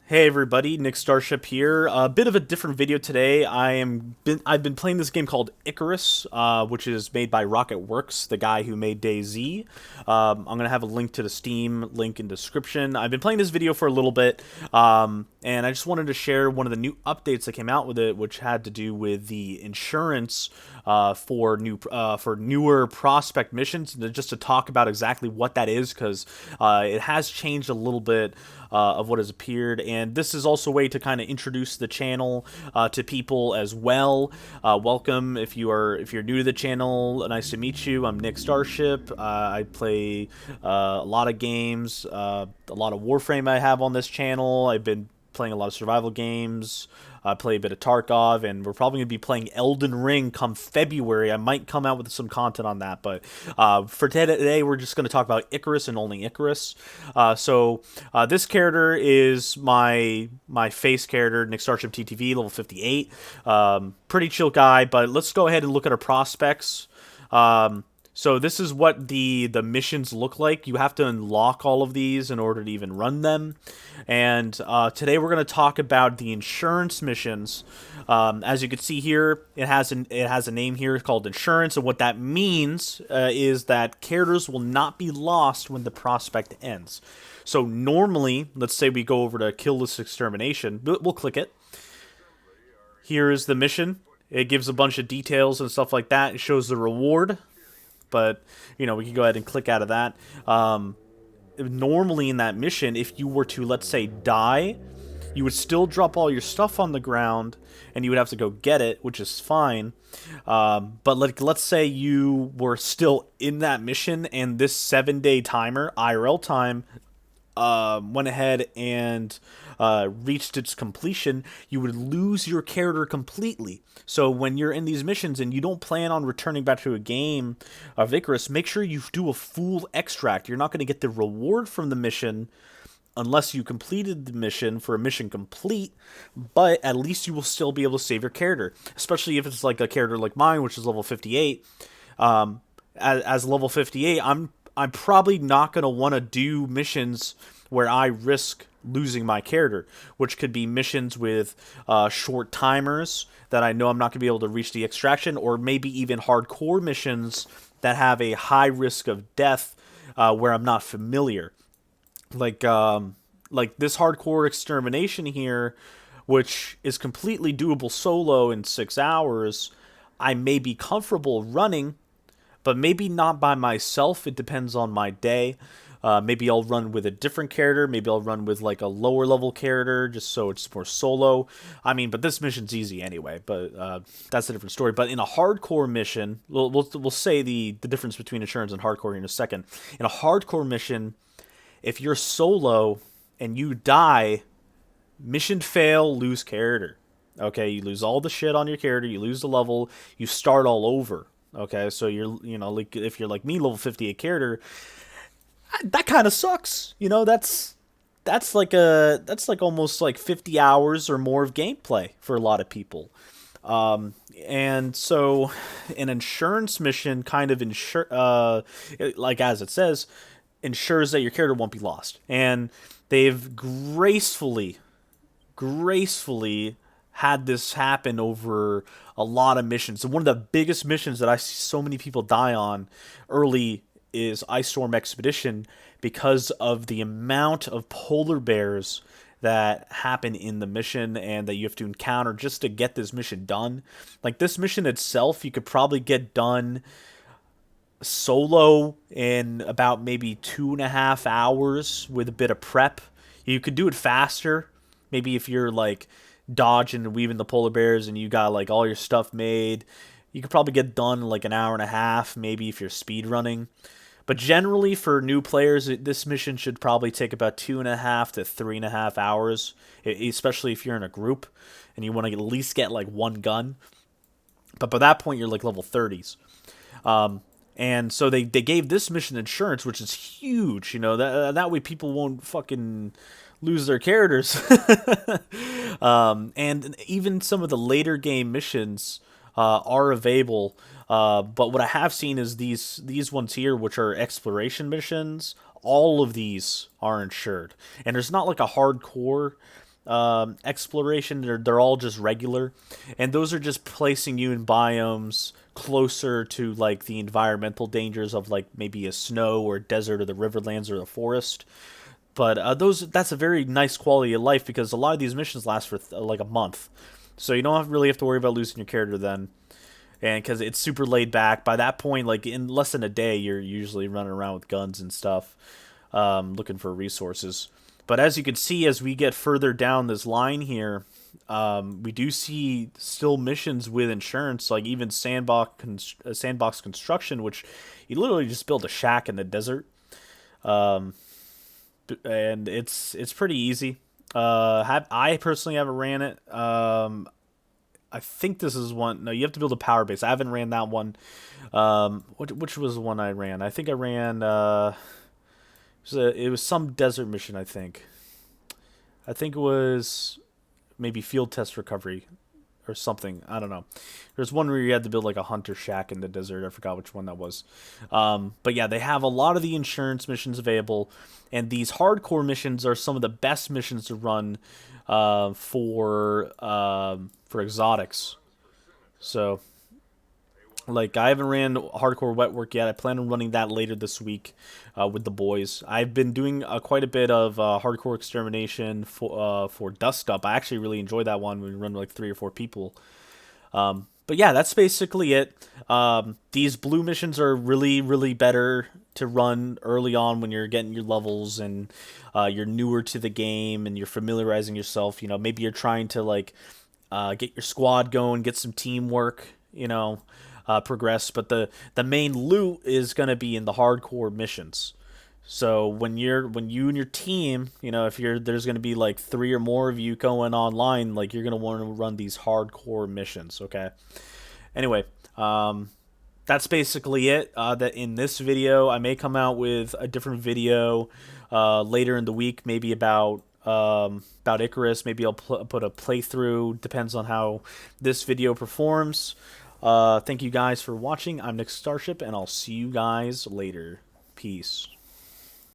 Hey everybody, Nick Starship here. A bit of a different video today. I've been playing this game called Icarus, which is made by Rocket Works, the guy who made DayZ. I'm gonna have a link to the Steam link in description. I've been playing this video for a little bit, and I just wanted to share one of the new updates that came out with it, which had to do with the insurance for newer prospect missions, and just to talk about exactly what that is, because it has changed a little bit of what has appeared, and this is also a way to kind of introduce the channel to people as well. Welcome if you're new to the channel. Nice to meet you. I'm Nick Starship. I play a lot of games, a lot of Warframe I have on this channel. I've been playing a lot of survival games. I play a bit of Tarkov, and we're probably going to be playing Elden Ring come February. I might come out with some content on that, but for today, we're just going to talk about Icarus and only Icarus. This character is my face character, Nick Starship TTV, level 58. Pretty chill guy, but let's go ahead and look at our prospects. So this is what the missions look like. You have to unlock all of these in order to even run them. And today we're going to talk about the insurance missions. As you can see here, it has a name here called insurance, and what that means is that characters will not be lost when the prospect ends. So normally, let's say we go over to kill this extermination. We'll click it. Here is the mission. It gives a bunch of details and stuff like that. It shows the reward. But, we can go ahead and click out of that. Normally in that mission, if you were to, let's say, die, you would still drop all your stuff on the ground, and you would have to go get it, which is fine. But let's say you were still in that mission, and this 7-day timer, IRL time, went ahead and reached its completion, you would lose your character completely. So when you're in these missions and you don't plan on returning back to a game of Icarus, make sure you do a full extract. You're not going to get the reward from the mission unless you completed the mission for a mission complete, but at least you will still be able to save your character, especially if it's like a character like mine, which is level 58. As level 58, I'm probably not going to want to do missions where I risk losing my character, which could be missions with short timers that I know I'm not going to be able to reach the extraction, or maybe even hardcore missions that have a high risk of death where I'm not familiar. Like this hardcore extermination here, which is completely doable solo in 6 hours, I may be comfortable running, but maybe not by myself. It depends on my day. Maybe I'll run with a different character. Maybe I'll run with like a lower level character just so it's more solo. But this mission's easy anyway, but that's a different story. But in a hardcore mission, we'll say the difference between insurance and hardcore in a second. In a hardcore mission, if you're solo and you die, mission fail, lose character. Okay, you lose all the shit on your character, you lose the level, you start all over. Okay, so like if you're like me, level 58 character, that kind of sucks. That's like almost like 50 hours or more of gameplay for a lot of people. And so an insurance mission kind of like as it says, ensures that your character won't be lost. And they've gracefully had this happen over a lot of missions. And one of the biggest missions that I see so many people die on early is Ice Storm Expedition, because of the amount of polar bears that happen in the mission and that you have to encounter just to get this mission done. Like this mission itself, you could probably get done solo in about maybe 2.5 hours with a bit of prep. You could do it faster, maybe if you're like dodging and weaving the polar bears and you got like all your stuff made. You could probably get done in like an hour and a half, maybe if you're speed running. But generally, for new players, this mission should probably take about 2.5 to 3.5 hours, especially if you're in a group and you want to at least get like one gun. But by that point, you're like level 30s. And so they gave this mission insurance, which is huge. That way people won't fucking lose their characters. And even some of the later game missions are available. But what I have seen is these ones here, which are exploration missions. All of these are insured, and there's not like a hardcore exploration, they're all just regular, and those are just placing you in biomes closer to like the environmental dangers of like maybe a snow or desert or the riverlands or the forest. But that's a very nice quality of life because a lot of these missions last for like a month, so you don't really have to worry about losing your character then, and because it's super laid back. By that point, like in less than a day, you're usually running around with guns and stuff, looking for resources. But as you can see, as we get further down this line here, we do see still missions with insurance, like even sandbox construction, which you literally just build a shack in the desert, and it's pretty easy. I personally haven't ran it. I think this is one. No, you have to build a power base. I haven't ran that one. Which was the one I ran? I think I ran. It was some desert mission. I think it was maybe field test recovery or something. I don't know. There's one where you had to build like a hunter shack in the desert. I forgot which one that was. But yeah, they have a lot of the insurance missions available, and these hardcore missions are some of the best missions to run for exotics. So like I haven't ran hardcore wet work yet. I plan on running that later this week with the boys. I've been doing quite a bit of hardcore extermination for Dust Up. I actually really enjoy that one when we run like 3 or 4 people. But yeah, that's basically it. These blue missions are really, really better to run early on when you're getting your levels and you're newer to the game and you're familiarizing yourself. You know, maybe you're trying to like get your squad going, get some teamwork. Progress. But the main loot is gonna be in the hardcore missions. So when you and your team, if there's gonna be like 3 or more of you going online, like you're gonna want to run these hardcore missions. Okay. Anyway, that's basically it. That in this video, I may come out with a different video later in the week, maybe about ICARUS. Maybe I'll put a playthrough. Depends on how this video performs. Thank you guys for watching. I'm Nick Starship, and I'll see you guys later. Peace.